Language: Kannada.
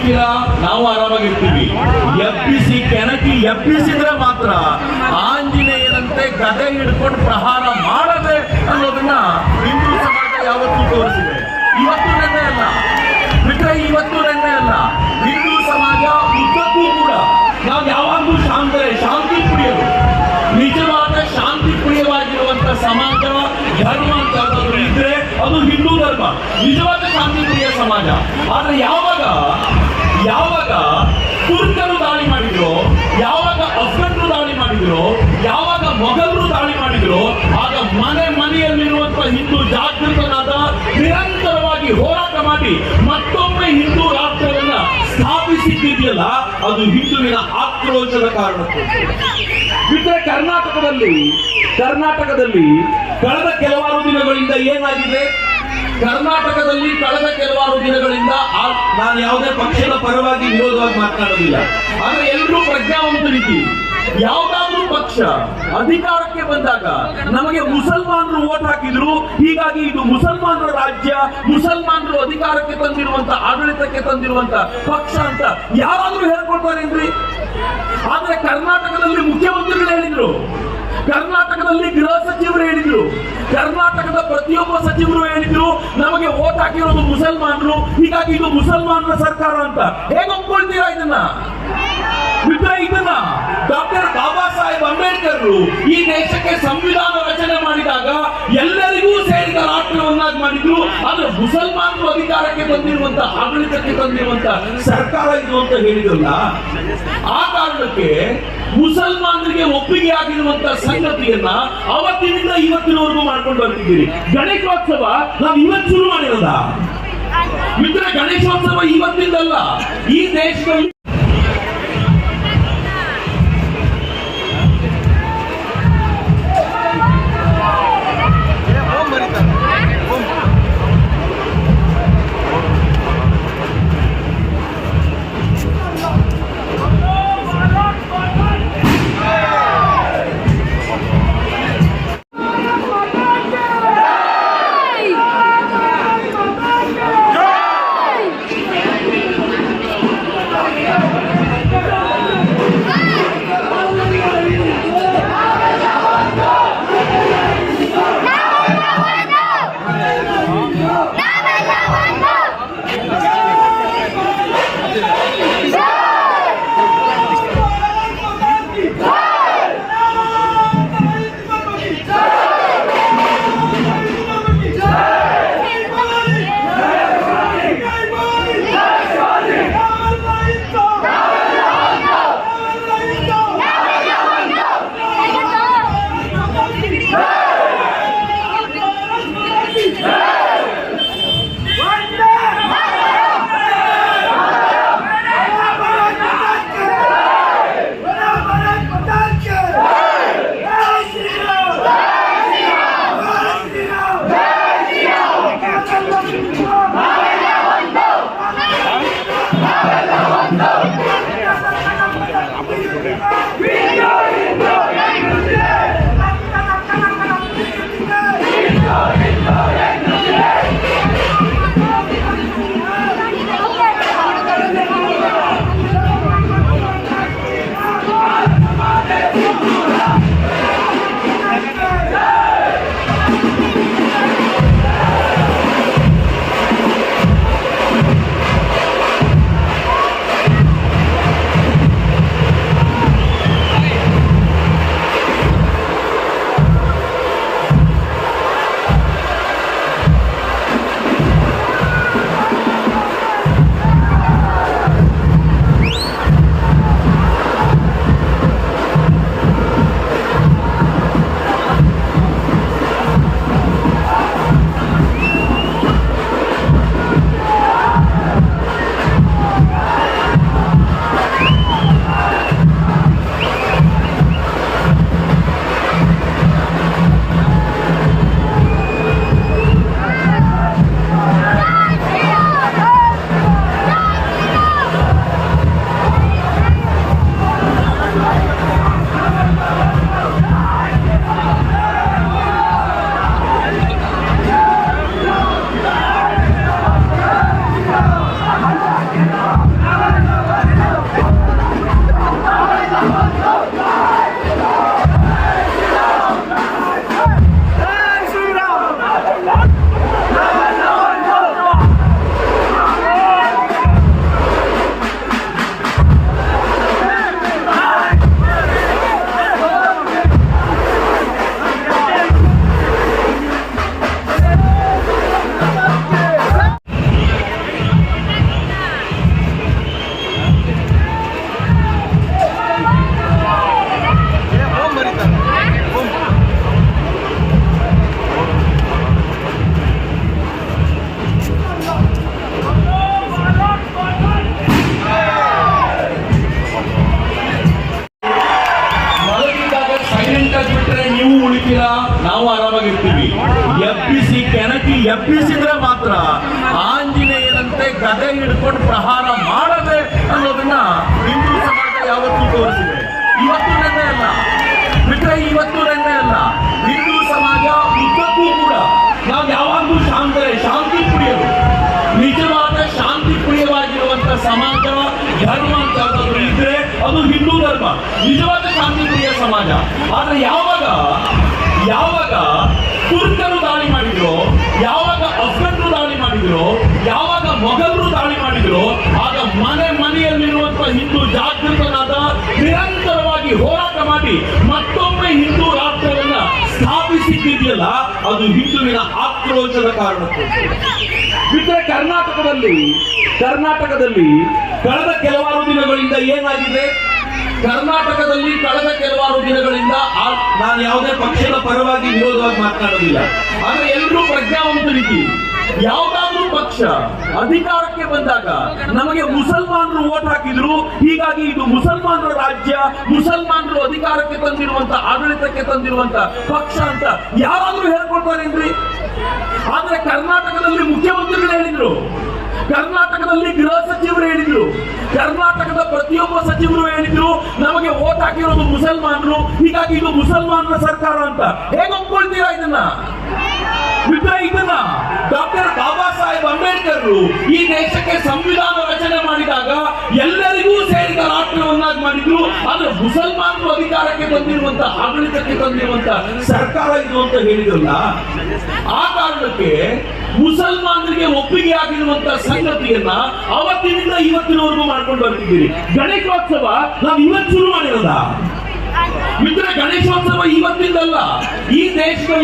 ಎಬ್ಬಿಸ್ತೀರಾ, ನಾವು ಆರಾಮಾಗಿರ್ತೀವಿ. ಎಬ್ಬಿಸಿದ್ರೆ ಮಾತ್ರ ಆಂಜನೇಯರಂತೆ ಗದೆ ಹಿಡ್ಕೊಂಡು ಪ್ರಹಾರ ಮಾಡದೆ ಅನ್ನೋದನ್ನ ಹಿಂದೂ ಸಮಾಜ ಯಾವತ್ತೂ ತೋರಿಸಿದೆ. ಇವತ್ತು ನೆನ್ನೆ ಅಲ್ಲ ಬಿಟ್ರೆ, ಇವತ್ತು ನೆನ್ನೆ ಅಲ್ಲ, ಹಿಂದೂ ಸಮಾಜ ಉದ್ದಕ್ಕೂ ಕೂಡ ನಾವು ಯಾವಾಗಲೂ ಶಾಂತಿ ಪ್ರಿಯರು, ನಿಜವಾದ ಶಾಂತಿ ಪ್ರಿಯವಾಗಿರುವಂತ ಸಮಾಜ ಧರ್ಮ ಅಂತ ಯಾವ್ದಾದ್ರು ಇದ್ರೆ ಅದು ಹಿಂದೂ ಧರ್ಮ, ನಿಜವಾದ ಶಾಂತಿ ಪ್ರಿಯ ಸಮಾಜ. ಆದ್ರೆ ಯಾವಾಗ ತುರ್ಕರು ದಾಳಿ ಮಾಡಿದ್ರು, ಯಾವಾಗ ಅಫ್ಘನ್ರು ದಾಳಿ ಮಾಡಿದ್ರು, ಯಾವಾಗ ಮೊಘಲರು ದಾಳಿ ಮಾಡಿದ್ರು, ಆಗ ಮನೆಯಲ್ಲಿರುವಂತಹ ಹಿಂದೂ ಜಾಗೃತನಾದ ನಿರಂತರವಾಗಿ ಹೋರಾಟ ಮಾಡಿ ಮತ್ತೊಮ್ಮೆ ಹಿಂದೂ ರಾಷ್ಟ್ರವನ್ನ ಸ್ಥಾಪಿಸಿದ್ದಿದೆಯಲ್ಲ, ಅದು ಹಿಂದುವಿನ ಆಕ್ರೋಶದ ಕಾರಣಕ್ಕೆ. ಬಿಟ್ಟರೆ ಕರ್ನಾಟಕದಲ್ಲಿ ಕಳೆದ ಕೆಲವಾರು ದಿನಗಳಿಂದ ಏನಾಗಿದೆ? ಕರ್ನಾಟಕದಲ್ಲಿ ಕಳೆದ ಕೆಲವಾರು ದಿನಗಳಿಂದ ನಾನು ಯಾವುದೇ ಪಕ್ಷದ ಪರವಾಗಿ ವಿರೋಧವಾಗಿ ಮಾತನಾಡೋದಿಲ್ಲ, ಆದ್ರೆ ಎಲ್ಲರೂ ಪ್ರಜ್ಞಾವಂತರಿದ್ದೀವಿ. ಯಾವುದಾದ್ರೂ ಪಕ್ಷ ಅಧಿಕಾರಕ್ಕೆ ಬಂದಾಗ ನಮಗೆ ಮುಸಲ್ಮಾನರು ವೋಟ್ ಹಾಕಿದ್ರು, ಹೀಗಾಗಿ ಇದು ಮುಸಲ್ಮಾನರ ರಾಜ್ಯ, ಮುಸಲ್ಮಾನರು ಅಧಿಕಾರಕ್ಕೆ ತಂದಿರುವಂತ, ಆಡಳಿತಕ್ಕೆ ತಂದಿರುವಂತ ಪಕ್ಷ ಅಂತ ಯಾರಾದ್ರೂ ಹೇಳ್ಕೊಳ್ತಾರೇನ್ರಿ? ಆದ್ರೆ ಕರ್ನಾಟಕದಲ್ಲಿ ಮುಖ್ಯಮಂತ್ರಿಗಳು ಹೇಳಿದ್ರು, ಕರ್ನಾಟಕದಲ್ಲಿ ಗೃಹ ಸಚಿವರು ಹೇಳಿದ್ರು, ಕರ್ನಾಟಕದ ಪ್ರತಿಯೊಬ್ಬ ಸಚಿವರು ಹೇಳಿದ್ರು, ನಮಗೆ ವೋಟ್ ಹಾಕಿರೋದು ಮುಸಲ್ಮಾನರು, ಹೀಗಾಗಿ ಇದು ಮುಸಲ್ಮಾನರ ಸರ್ಕಾರ ಅಂತ. ಹೇಗೆ ಒಪ್ಕೊಳ್ತೀರಾ ಇದನ್ನ? ಇದನ್ನ ಡಾಕ್ಟರ್ ಬಾಬಾ ಸಾಹೇಬ್ ಅಂಬೇಡ್ಕರ್ ಈ ದೇಶಕ್ಕೆ ಸಂವಿಧಾನ ರಚನೆ ಮಾಡಿದಾಗ ಎಲ್ಲರಿಗೂ ಸೇರಿದ ರಾಷ್ಟ್ರವನ್ನಾಗಿ ಮಾಡಿದ್ರು. ಆದ್ರೆ ಮುಸಲ್ಮಾನರು ಅಧಿಕಾರಕ್ಕೆ ಬಂದಿರುವಂತ, ಆಡಳಿತಕ್ಕೆ ತಂದಿರುವಂತ ಸರ್ಕಾರ ಇದು ಅಂತ ಹೇಳಿದ್ರಲ್ಲ, ಆ ಕಾರಣಕ್ಕೆ ಮುಸಲ್ಮಾನರಿಗೆ ಒಪ್ಪಿಗೆ ಆಗಿರುವಂತ ಸಂಗತಿಯನ್ನ ಅವತ್ತಿನಿಂದ ಇವತ್ತಿನವರೆಗೂ ಮಾಡ್ಕೊಂಡು ಬರ್ತಿದ್ದೀರಿ. ಗಣೇಶೋತ್ಸವ ನಾವು ಇವತ್ತು ಶುರು ಮಾಡಿರೋದ ಮಿತ್ರ? ಗಣೇಶೋತ್ಸವ ಇವತ್ತಿಂದಲ್ಲ. ಈ ದೇಶದಲ್ಲಿ ಇಟ್ಕೊಂಡು ಪ್ರಹಾರ ಮಾಡದೆ ಅನ್ನೋದನ್ನ ಹಿಂದೂ ಸಮಾಜ ಯಾವತ್ತೂ ತೋರಿಸಿದೆ. ಇವತ್ತು ನೆನ್ನೆ ಅಲ್ಲ, ಬಿಟ್ರೆ ಇವತ್ತು ನೆನ್ನೆ ಅಲ್ಲ, ಹಿಂದೂ ಸಮಾಜ ಉದ್ದಕ್ಕೂ ಕೂಡ ನಾವು ಯಾವಾಗಲೂ ಶಾಂತಿ ಪ್ರಿಯರು, ನಿಜವಾದ ಶಾಂತಿ ಪ್ರಿಯವಾಗಿರುವಂತ ಸಮಾಜ ಧರ್ಮ ಅಂತ ಯಾವ್ದಾದ್ರು ಇದ್ರೆ ಅದು ಹಿಂದೂ ಧರ್ಮ, ನಿಜವಾದ ಶಾಂತಿ ಪ್ರಿಯ ಸಮಾಜ. ಆದ್ರೆ ಯಾವಾಗ ತುರ್ಕರು ದಾಳಿ ಮಾಡಿದ್ರು, ಯಾವಾಗ ಅಫ್ಘನ್ರು ದಾಳಿ ಮಾಡಿದ್ರು, ಯಾವಾಗ ಮೊಘಲರು ದಾಳಿ ಮಾಡಿದ್ರು, ಆಗ ಮನೆಯಲ್ಲಿರುವಂತಹ ಹಿಂದೂ ಜಾಗೃತನಾದ, ನಿರಂತರವಾಗಿ ಹೋರಾಟ ಮಾಡಿ ಮತ್ತೊಮ್ಮೆ ಹಿಂದೂ ರಾಷ್ಟ್ರವನ್ನ ಸ್ಥಾಪಿಸಿದ್ದಿದೆಯಲ್ಲ, ಅದು ಹಿಂದುವಿನ ಆಕ್ರೋಶದ ಕಾರಣಕ್ಕೆ. ಬಿಟ್ಟರೆ ಕರ್ನಾಟಕದಲ್ಲಿ ಕಳೆದ ಕೆಲವಾರು ದಿನಗಳಿಂದ ಏನಾಗಿದೆ, ಕರ್ನಾಟಕದಲ್ಲಿ ಕಳೆದ ಕೆಲವಾರು ದಿನಗಳಿಂದ ನಾನು ಯಾವುದೇ ಪಕ್ಷದ ಪರವಾಗಿ ವಿರೋಧವಾಗಿ ಮಾತನಾಡೋದಿಲ್ಲ, ಆದ್ರೆ ಎಲ್ಲರೂ ಪ್ರಜ್ಞಾವಂತರಿದ್ದೀವಿ. ಯಾವುದಾದ್ರೂ ಪಕ್ಷ ಅಧಿಕಾರಕ್ಕೆ ಬಂದಾಗ ನಮಗೆ ಮುಸಲ್ಮಾನರು ವೋಟ್ ಹಾಕಿದ್ರು, ಹೀಗಾಗಿ ಇದು ಮುಸಲ್ಮಾನರ ರಾಜ್ಯ, ಮುಸಲ್ಮಾನರು ಅಧಿಕಾರಕ್ಕೆ ತಂದಿರುವಂತ, ಆಡಳಿತಕ್ಕೆ ತಂದಿರುವಂತ ಪಕ್ಷ ಅಂತ ಯಾರಾದ್ರೂ ಹೇಳ್ಕೊಡ್ತಾರೇನ್ರಿ? ಆದ್ರೆ ಕರ್ನಾಟಕದಲ್ಲಿ ಮುಖ್ಯಮಂತ್ರಿಗಳು ಹೇಳಿದ್ರು, ಕರ್ನಾಟಕದಲ್ಲಿ ಗೃಹ ಸಚಿವರು ಹೇಳಿದ್ರು, ಕರ್ನಾಟಕದ ಪ್ರತಿಯೊಬ್ಬ ಸಚಿವರು ಹೇಳಿದ್ರು, ನಮಗೆ ವೋಟ್ ಹಾಕಿರೋದು ಮುಸಲ್ಮಾನರು, ಹೀಗಾಗಿ ಇದು ಮುಸಲ್ಮಾನರ ಸರ್ಕಾರ ಅಂತ. ಹೇಗೆ ಒಪ್ಕೊಳ್ತೀರಾ ಇದನ್ನ? ಡಾಕ್ಟರ್ ಬಾಬಾ ಸಾಹೇಬ್ ಅಂಬೇಡ್ಕರ್ ಈ ದೇಶಕ್ಕೆ ಸಂವಿಧಾನ ರಚನೆ ಮಾಡಿದಾಗ ಎಲ್ಲರಿಗೂ ಸೇರಿದ ರಾಷ್ಟ್ರವನ್ನಾಗಿ ಮಾಡಿದ್ರು. ಆದ್ರೆ ಮುಸಲ್ಮಾನರು ಅಧಿಕಾರಕ್ಕೆ ಬಂದಿರುವಂತ, ಆಡಳಿತಕ್ಕೆ ತಂದಿರುವಂತ ಸರ್ಕಾರ ಇದು ಅಂತ ಹೇಳಿದ್ರಲ್ಲ, ಆ ಕಾರಣಕ್ಕೆ ಮುಸಲ್ಮಾನರಿಗೆ ಒಪ್ಪಿಗೆ ಆಗಿರುವಂತ ಸಂಗತಿಯನ್ನ ಅವತ್ತಿನಿಂದ ಇವತ್ತಿನವರೆಗೂ ಮಾಡ್ಕೊಂಡು ಬರ್ತಿದ್ದೀರಿ. ಗಣೇಶೋತ್ಸವ ನಾವು ಇವತ್ತು ಶುರು ಮಾಡಿರೋದ? ಮಿತ್ರ, ಗಣೇಶೋತ್ಸವ ಇವತ್ತಿಂದಲ್ಲ, ಈ ದೇಶದಲ್ಲಿ